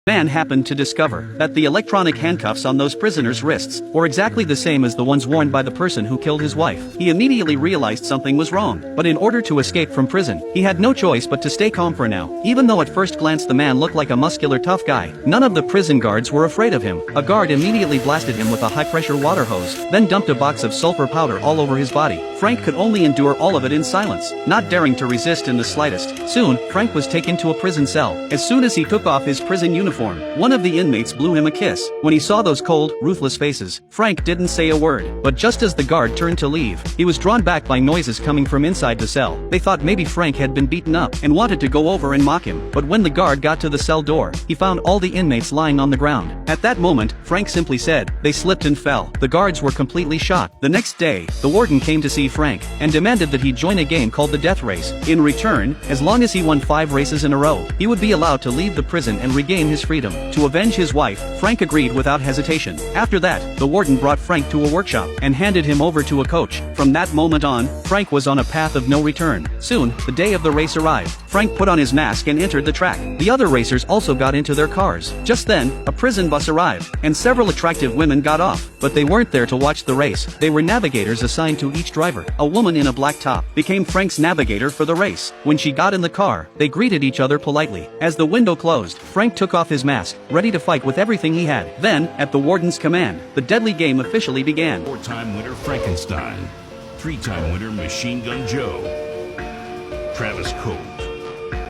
Man happened to discover that the electronic handcuffs on those prisoners' wrists were exactly the same as the ones worn by the person who killed his wife. He immediately realized something was wrong, but in order to escape from prison, he had no choice but to stay calm for now. Even though at first glance the man looked like a muscular tough guy, none of the prison guards were afraid of him. A guard immediately blasted him with a high-pressure water hose, then dumped a box of sulfur powder all over his body. Frank could only endure all of it in silence, not daring to resist in the slightest. Soon, Frank was taken to a prison cell. As soon as he took off his prison uniform, one of the inmates blew him a kiss. When he saw those cold, ruthless faces, Frank didn't say a word. But just as the guard turned to leave, he was drawn back by noises coming from inside the cell. They thought maybe Frank had been beaten up and wanted to go over and mock him. But when the guard got to the cell door, he found all the inmates lying on the ground. At that moment, Frank simply said, "They slipped and fell." The guards were completely shocked. The next day, the warden came to see Frank and demanded that he join a game called the Death Race. In return, as long as he won 5 races in a row, he would be allowed to leave the prison and regain his freedom. To avenge his wife, Frank agreed without hesitation. After that, the warden brought Frank to a workshop and handed him over to a coach. From that moment on, Frank was on a path of no return. Soon, the day of the race arrived. Frank put on his mask and entered the track. The other racers also got into their cars. Just then, a prison bus arrived, and several attractive women got off. But they weren't there to watch the race. They were navigators assigned to each driver. A woman in a black top became Frank's navigator for the race. When she got in the car, they greeted each other politely. As the window closed, Frank took off his mask, ready to fight with everything he had. Then, at the warden's command, the deadly game officially began. 4-time winner Frankenstein, 3-time winner Machine Gun Joe, Travis Cope,